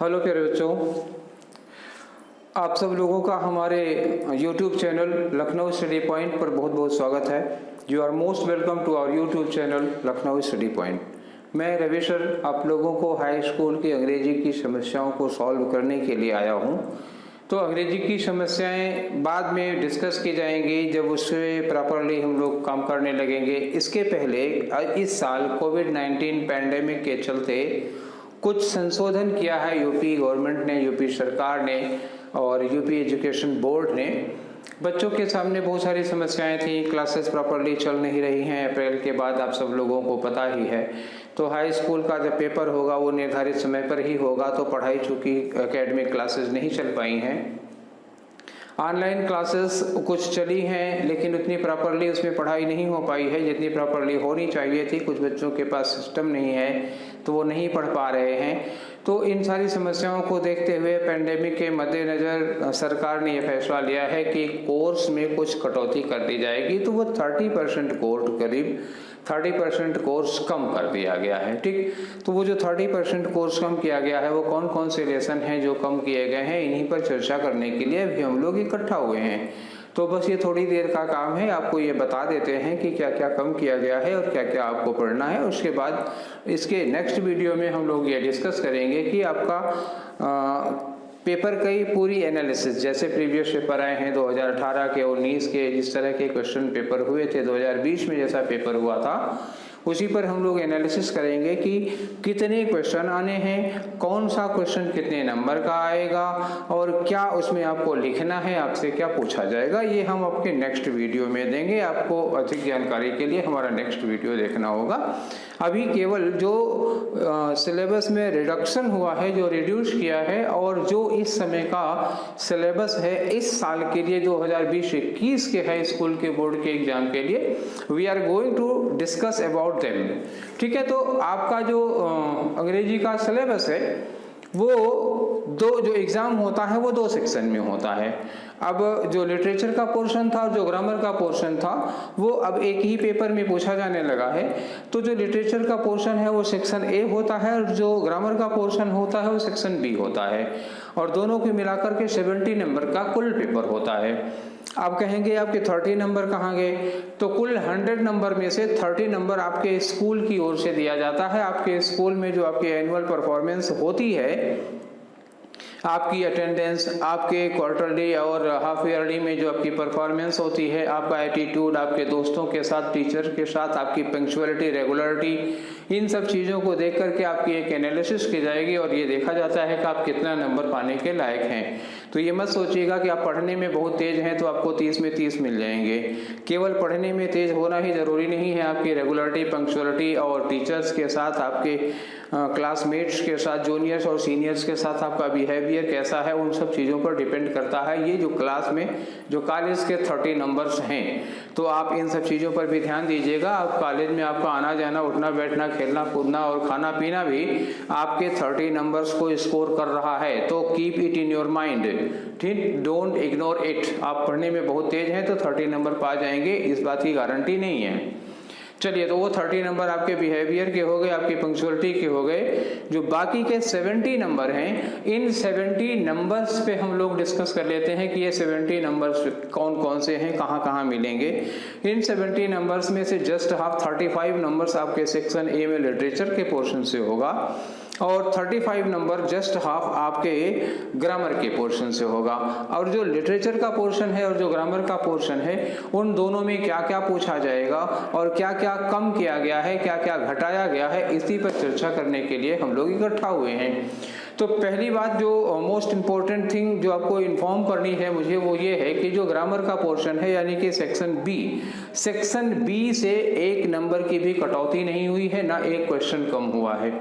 Hello प्यारे बच्चों, आप सब लोगों का हमारे YouTube channel Lucknow study point पर बहुत बहुत स्वागत है। You are most welcome to our YouTube channel Lucknow study point. मैं रवि सर आप लोगों को हाई स्कूल की अंग्रेजी की समस्याओं को सॉल्व करने के लिए आया हूँ। तो अंग्रेजी की समस्याएं बाद में डिस्कस की जाएंगी जब उससे प्रॉपरली हम लोग काम करने लगेंगे। इसके पहले इस साल कोविड-19 पैंडेमिक के चलते कुछ संशोधन किया है यूपी गवर्नमेंट ने, यूपी सरकार ने और यूपी एजुकेशन बोर्ड ने। बच्चों के सामने बहुत सारी समस्याएं थी, क्लासेस प्रॉपरली चल नहीं रही हैं अप्रैल के बाद, आप सब लोगों को पता ही है। तो हाई स्कूल का जब पेपर होगा वो निर्धारित समय पर ही होगा, तो पढ़ाई चूँकि एकेडमिक क्लासेस नहीं चल पाई हैं। ऑनलाइन क्लासेस कुछ चली हैं लेकिन उतनी प्रॉपरली उसमें पढ़ाई नहीं हो पाई है जितनी प्रॉपरली होनी चाहिए थी। कुछ बच्चों के पास सिस्टम नहीं है तो वो नहीं पढ़ पा रहे हैं। तो इन सारी समस्याओं को देखते हुए पैंडेमिक के मद्देनज़र सरकार ने यह फैसला लिया है कि कोर्स में कुछ कटौती कर दी जाएगी। तो वो 30% कोर्स, करीब 30% कोर्स कम कर दिया गया है। ठीक, तो वो जो 30% कोर्स कम किया गया है वो कौन कौन से लेसन हैं जो कम किए गए हैं, इन्हीं पर चर्चा करने के लिए भी हम लोग इकट्ठा हुए हैं। तो बस ये थोड़ी देर का काम है, आपको ये बता देते हैं कि क्या क्या कम किया गया है और क्या क्या आपको पढ़ना है। उसके बाद इसके नेक्स्ट वीडियो में हम लोग ये डिस्कस करेंगे कि आपका पेपर की पूरी एनालिसिस, जैसे प्रीवियस पेपर आए हैं 2018 के, 19 के, जिस तरह के क्वेश्चन पेपर हुए थे, 2020 में जैसा पेपर हुआ था, उसी पर हम लोग एनालिसिस करेंगे कि कितने क्वेश्चन आने हैं, कौन सा क्वेश्चन कितने नंबर का आएगा और क्या उसमें आपको लिखना है, आपसे क्या पूछा जाएगा। ये हम आपके नेक्स्ट वीडियो में देंगे। आपको अधिक जानकारी के लिए हमारा नेक्स्ट वीडियो देखना होगा। अभी केवल जो सिलेबस में रिडक्शन हुआ है, जो रिड्यूस किया है, और जो इस समय का सिलेबस है इस साल के लिए 2020-21 के है स्कूल के बोर्ड के एग्जाम के लिए, we are going to discuss about them. ठीक है, तो आपका जो अंग्रेजी का सिलेबस है वो जो एग्जाम होता है वो 2 सेक्शन में होता है। अब जो लिटरेचर का पोर्शन था और जो ग्रामर का पोर्शन था वो अब एक ही पेपर में पूछा जाने लगा है। तो जो लिटरेचर का पोर्शन है वो सेक्शन ए होता है और जो ग्रामर का पोर्शन होता है वो सेक्शन बी होता है, और दोनों के मिलाकर के 70 नंबर का कुल पेपर होता है। आप कहेंगे आपके 30 नंबर कहाँ गए, तो कुल 100 नंबर में से 30 नंबर आपके स्कूल की ओर से दिया जाता है। आपके स्कूल में जो आपकी एनुअल परफॉर्मेंस होती है, आपकी अटेंडेंस, आपके क्वार्टरली और हाफ ईयरली में जो आपकी परफॉर्मेंस होती है, आपका एटीट्यूड, आपके दोस्तों के साथ, टीचर के साथ, आपकी पंक्चुअलिटी, रेगुलरिटी, इन सब चीज़ों को देख करके आपकी एक एनालिसिस की जाएगी और ये देखा जाता है कि आप कितना नंबर पाने के लायक हैं। तो ये मत सोचिएगा कि आप पढ़ने में बहुत तेज़ हैं तो आपको 30 में 30 मिल जाएंगे। केवल पढ़ने में तेज़ होना ही ज़रूरी नहीं है, आपकी रेगुलरिटी, पंक्चुअलिटी और टीचर्स के साथ, आपके क्लासमेट्स के साथ, जूनियर्स और सीनियर्स के साथ आपका बिहेवियर कैसा है, उन सब चीज़ों पर डिपेंड करता है। ये जो क्लास में जो कॉलेज के 30 नंबर्स हैं, तो आप इन सब चीज़ों पर भी ध्यान दीजिएगा। आप कॉलेज में आपका आना जाना, उठना बैठना, खेलना कूदना और खाना पीना भी आपके 30 नंबर्स को स्कोर कर रहा है। तो keep it in your mind, ठीक, डोंट इग्नोर इट। आप पढ़ने में बहुत तेज हैं तो 30 नंबर पा जाएंगे, इस बात की गारंटी नहीं है। चलिए, तो वो 30 नंबर आपके बिहेवियर के हो गए, आपकी पंक्चुअलिटी के हो गए। जो बाकी के 70 नंबर हैं, इन 70 नंबर्स पे हम लोग डिस्कस कर लेते हैं कि ये 70 नंबर्स कौन कौन से हैं, कहाँ कहाँ मिलेंगे। इन 70 नंबर्स में से जस्ट हाफ 35 नंबर्स आपके सेक्शन ए में लिटरेचर के पोर्शन से होगा और 35 नंबर जस्ट हाफ आपके ग्रामर के पोर्शन से होगा। और जो लिटरेचर का पोर्शन है और जो ग्रामर का पोर्शन है, उन दोनों में क्या क्या पूछा जाएगा और क्या क्या कम किया गया है, क्या क्या घटाया गया है, इसी पर चर्चा करने के लिए हम लोग इकट्ठा हुए हैं। तो पहली बात जो मोस्ट इम्पोर्टेंट थिंग जो आपको इन्फॉर्म करनी है मुझे, वो ये है कि जो ग्रामर का पोर्शन है यानी कि सेक्शन बी से 1 नंबर की भी कटौती नहीं हुई है, ना एक क्वेश्चन कम हुआ है।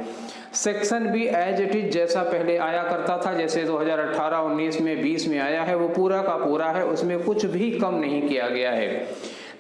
Section B as it is जैसा पहले आया करता था, जैसे 2018, 19 में, 20 में आया है, वो पूरा का पूरा है, उसमें कुछ भी कम नहीं किया गया है।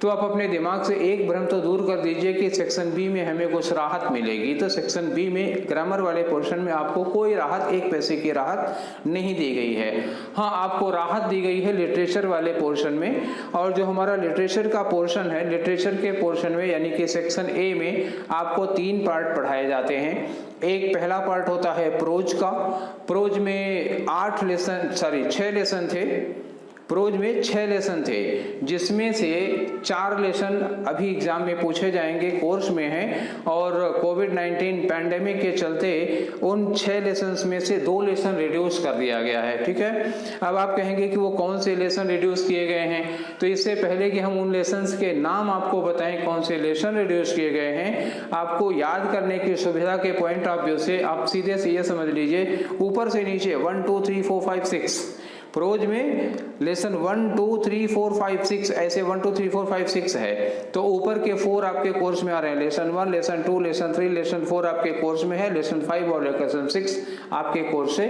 तो आप अपने दिमाग से एक भ्रम तो दूर कर दीजिए कि सेक्शन बी में हमें कुछ राहत मिलेगी। तो सेक्शन बी में ग्रामर वाले पोर्शन में आपको कोई राहत, 1 पैसे की राहत नहीं दी गई है। हाँ, आपको राहत दी गई है लिटरेचर वाले पोर्शन में। और जो हमारा लिटरेचर का पोर्शन है, लिटरेचर के पोर्शन में यानी कि सेक्शन ए में आपको 3 पार्ट पढ़ाए जाते हैं। एक पहला पार्ट होता है प्रोज का। प्रोज में 6 लेसन थे। प्रोज में 6 लेसन थे, जिसमें से 4 लेसन अभी एग्जाम में पूछे जाएंगे, कोर्स में हैं। और कोविड-19 पैंडेमिक के चलते उन 6 लेसन्स में से 2 लेसन रिड्यूस कर दिया गया है। ठीक है, अब आप कहेंगे कि वो कौन से लेसन रिड्यूस किए गए हैं। तो इससे पहले कि हम उन लेसन्स के नाम आपको बताएं कौन से लेसन रिड्यूस किए गए हैं, आपको याद करने की सुविधा के पॉइंट ऑफ व्यू से आप सीधे से ये समझ लीजिए, ऊपर से नीचे 1 2 3 4 5 6 प्रोज में लेसन 1 2 3 4 5 6 ऐसे 1 2 3 4 5 6 है। तो ऊपर के 4 आपके कोर्स में आ रहे हैं। लेसन 1, लेसन 2, लेसन 3, लेसन 4 आपके कोर्स में है। लेसन 5 और लेसन 6 आपके कोर्स से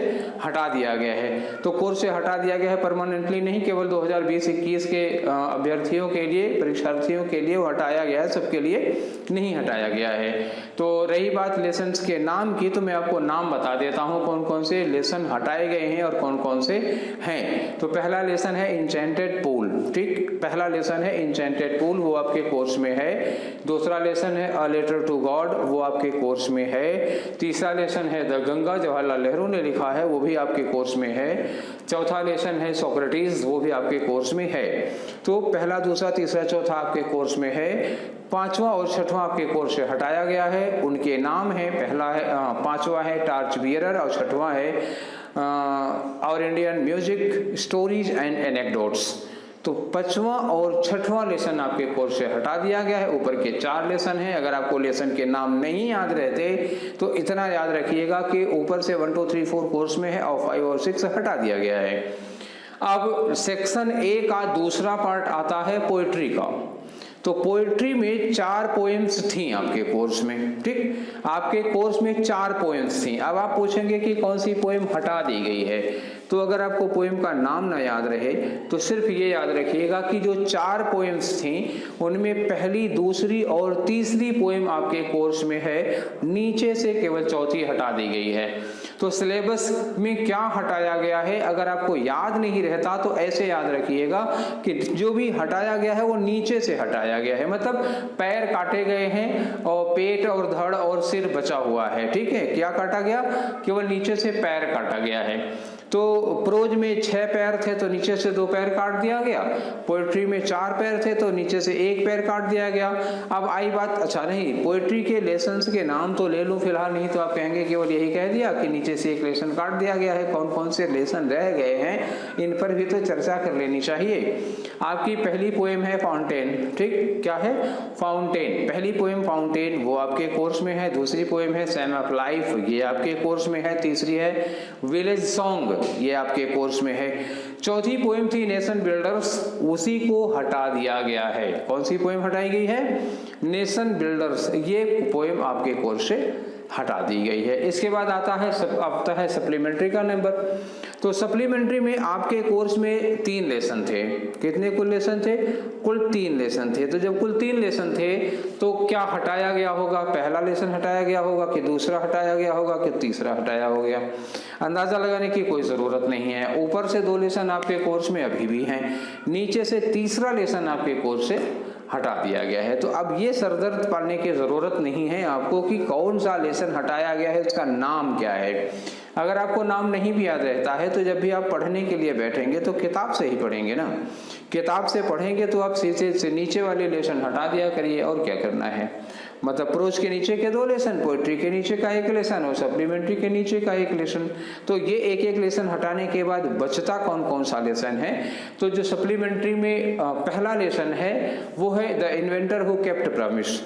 हटा दिया गया है। तो कोर्स से हटा दिया गया है परमानेंटली नहीं, केवल 2020-21 के अभ्यर्थियों के लिए, परीक्षार्थियों के लिए वो हटाया गया है, सबके लिए नहीं हटाया गया है। तो रही बात लेसन के नाम की, तो मैं आपको नाम बता देता हूँ कौन कौन से लेसन हटाए गए हैं और कौन कौन से हैं। तो पहला लेसन है इंचेंटेड पूल। ठीक, पहला लेसन है इंचेंटेड पूल, वो आपके कोर्स में है। दूसरा लेसन है अ लेटर टू गॉड, वो आपके कोर्स में है। तीसरा लेसन है द गंगा, जवाहरलाल नेहरू ने लिखा है, वो भी आपके कोर्स में है। चौथा लेसन है सोक्रेटिस, वो भी आपके कोर्स में है। तो पहला, दूसरा, तीसरा, चौथा आपके कोर्स में है। 5वां और 6वां आपके कोर्स से हटाया गया है। उनके नाम है, पहला है 5वां है टार्च बियरर और 6वां है और Indian music stories and anecdotes. तो 5वां और 6वां लेसन आपके कोर्स से हटा दिया गया है। ऊपर के 4 लेसन हैं। अगर आपको लेसन के नाम नहीं याद रहते तो इतना याद रखिएगा कि ऊपर से 1 2 3 4 कोर्स में है और 5 और 6 हटा दिया गया है। अब सेक्शन ए का दूसरा पार्ट आता है पोएट्री का। तो पोएट्री में 4 पोएम्स थी आपके कोर्स में। ठीक, आपके कोर्स में 4 पोएम्स थी। अब आप पूछेंगे कि कौन सी पोएम हटा दी गई है। तो अगर आपको पोएम का नाम ना याद रहे तो सिर्फ ये याद रखिएगा कि जो 4 पोएम्स थी उनमें पहली, दूसरी और तीसरी पोएम आपके कोर्स में है। नीचे से केवल चौथी हटा दी गई है। तो सिलेबस में क्या हटाया गया है अगर आपको याद नहीं रहता तो ऐसे याद रखिएगा कि जो भी हटाया गया है वो नीचे से हटाया गया है। मतलब पैर काटे गए हैं और पेट और धड़ और सिर बचा हुआ है। ठीक है, क्या काटा गया? केवल नीचे से पैर काटा गया है। तो प्रोज में 6 पैर थे तो नीचे से 2 पैर काट दिया गया। पोएट्री में 4 पैर थे तो नीचे से 1 पैर काट दिया गया। अब आई बात, अच्छा नहीं, पोएट्री के लेसन्स के नाम तो ले लूं फिलहाल, नहीं तो आप कहेंगे केवल यही कह दिया कि नीचे से 1 लेसन काट दिया गया है। कौन कौन से लेसन रह गए हैं इन पर भी तो चर्चा कर लेनी चाहिए। आपकी पहली पोएम है फाउंटेन। ठीक, क्या है? फाउंटेन। पहली पोएम फाउंटेन, वो आपके कोर्स में है। दूसरी पोएम है सैम ऑफ लाइफ, ये आपके कोर्स में है। तीसरी है विलेज सॉन्ग, ये आपके कोर्स में है। चौथी पोएम थी नेशन बिल्डर्स, उसी को हटा दिया गया है। कौन सी पोएम हटाई गई है? नेशन बिल्डर्स, ये पोएम आपके कोर्स से हटा दी गई है। इसके बाद आता है सप्लीमेंट्री का नंबर। तो सप्लीमेंट्री में आपके कोर्स में 3 लेसन थे। कितने कुल लेसन थे? कुल 3 लेसन थे। तो जब कुल 3 लेसन थे तो क्या हटाया गया होगा? पहला लेसन हटाया गया होगा कि दूसरा हटाया गया होगा कि तीसरा हटाया हो गया? अंदाजा लगाने की कोई जरूरत नहीं है। ऊपर से 2 लेसन आपके कोर्स में अभी भी हैं, नीचे से तीसरा लेसन आपके कोर्स से हटा दिया गया है। तो अब ये सरदर्द पालने की जरूरत नहीं है आपको कि कौन सा लेसन हटाया गया है, उसका नाम क्या है। अगर आपको नाम नहीं भी याद रहता है तो जब भी आप पढ़ने के लिए बैठेंगे तो किताब से ही पढ़ेंगे ना। किताब से पढ़ेंगे तो आप सीधे से नीचे वाले लेसन हटा दिया करिए, और क्या करना है। मतलब प्रोज के नीचे के 2 लेसन, पोएट्री के नीचे का 1 लेसन और सप्लीमेंट्री के नीचे का 1 लेसन। तो ये 1-1 लेसन हटाने के बाद बचता कौन कौन सा लेसन है? तो जो सप्लीमेंट्री में पहला लेसन है वो है the inventor who kept promise,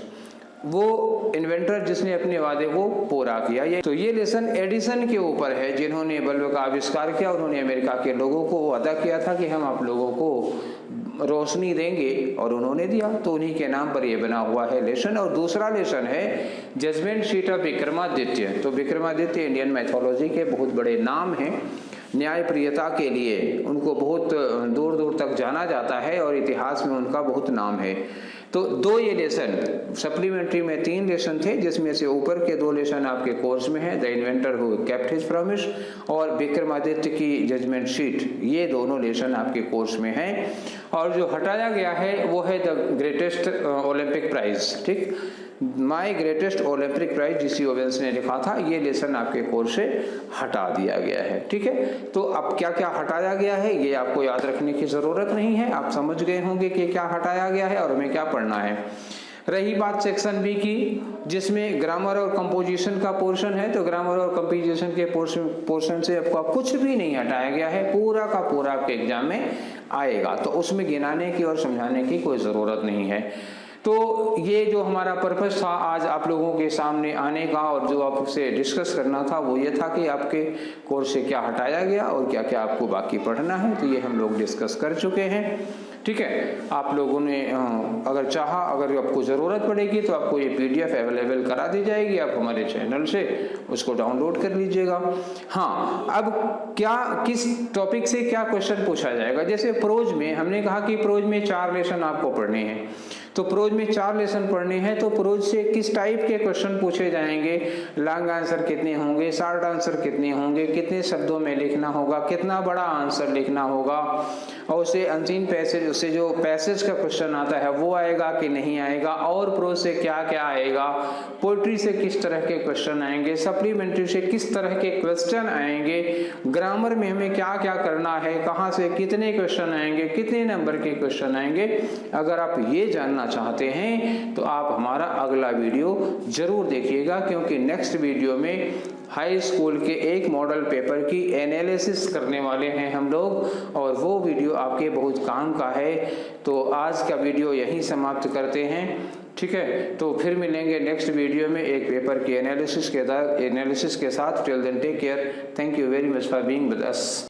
वो इन्वेंटर जिसने अपने वादे को पूरा किया। तो ये लेसन एडिसन के ऊपर है, जिन्होंने बल्ब का आविष्कार किया। उन्होंने अमेरिका के लोगों को वादा किया था कि हम आप लोगों को रोशनी देंगे, और उन्होंने दिया। तो उन्हीं के नाम पर यह बना हुआ है लेसन। और दूसरा लेसन है जजमेंट शीट ऑफ विक्रमादित्य। तो विक्रमादित्य इंडियन मैथोलॉजी के बहुत बड़े नाम हैं। न्यायप्रियता के लिए उनको बहुत दूर दूर तक जाना जाता है और इतिहास में उनका बहुत नाम है। तो 2 ये लेसन सप्लीमेंट्री में 3 लेसन थे, जिसमें से ऊपर के 2 लेसन आपके कोर्स में है, the inventor who kept his promise और विक्रमादित्य की जजमेंट शीट, ये दोनों लेसन आपके कोर्स में हैं। और जो हटाया गया है वो है द ग्रेटेस्ट ओलंपिक प्राइज, ठीक, my greatest Olympic prize Jesse Owens ने लिखा था, ये लेसन आपके कोर्स से हटा दिया गया है। ठीक है, तो अब क्या क्या हटाया गया है ये आपको याद रखने की ज़रूरत नहीं है, आप समझ गए होंगे कि क्या हटाया गया है और हमें क्या पढ़ना है। रही बात सेक्शन बी की, जिसमें ग्रामर और कंपोजिशन का पोर्शन है, तो ग्रामर और कंपोजिशन के पोर्शन से आपका कुछ भी नहीं हटाया गया है, पूरा का पूरा आपके एग्जाम में आएगा, तो उसमें गिनाने की और समझाने की कोई ज़रूरत नहीं है। तो ये जो हमारा पर्पस था आज आप लोगों के सामने आने का और जो आपसे डिस्कस करना था वो ये था कि आपके कोर्स से क्या हटाया गया और क्या क्या आपको बाकी पढ़ना है, तो ये हम लोग डिस्कस कर चुके हैं। ठीक है, आप लोगों ने अगर चाहा, अगर आपको ज़रूरत पड़ेगी तो आपको ये PDF अवेलेबल करा दी जाएगी, आप हमारे चैनल से उसको डाउनलोड कर लीजिएगा। हाँ, अब क्या किस टॉपिक से क्या क्वेश्चन पूछा जाएगा, जैसे प्रोज में हमने कहा कि प्रोज में 4 लेसन आपको पढ़ने हैं, तो प्रोज में 4 लेसन पढ़ने हैं, तो प्रोज से किस टाइप के क्वेश्चन पूछे जाएंगे, लॉन्ग आंसर कितने होंगे, शॉर्ट आंसर कितने होंगे, कितने शब्दों में लिखना होगा, कितना बड़ा आंसर लिखना होगा, और उसे अनसीन पैसेज, उससे जो पैसेज का क्वेश्चन आता है वो आएगा कि नहीं आएगा, और प्रोज से क्या क्या आएगा, पोइट्री से किस तरह के क्वेश्चन आएंगे, सप्लीमेंट्री से किस तरह के क्वेश्चन आएंगे, ग्रामर में हमें क्या क्या करना है, कहाँ से कितने क्वेश्चन आएंगे, कितने नंबर के क्वेश्चन आएंगे। अगर आप ये जानना चाहते हैं तो आप हमारा अगला वीडियो जरूर देखिएगा, क्योंकि नेक्स्ट वीडियो में हाई स्कूल के एक मॉडल पेपर की एनालिसिस करने वाले हैं हम लोग, और वो वीडियो आपके बहुत काम का है। तो आज का वीडियो यहीं समाप्त करते हैं। ठीक है, तो फिर मिलेंगे नेक्स्ट वीडियो में एक पेपर की एनालिसिस के साथ। Till then take care, thank you very much for being with us.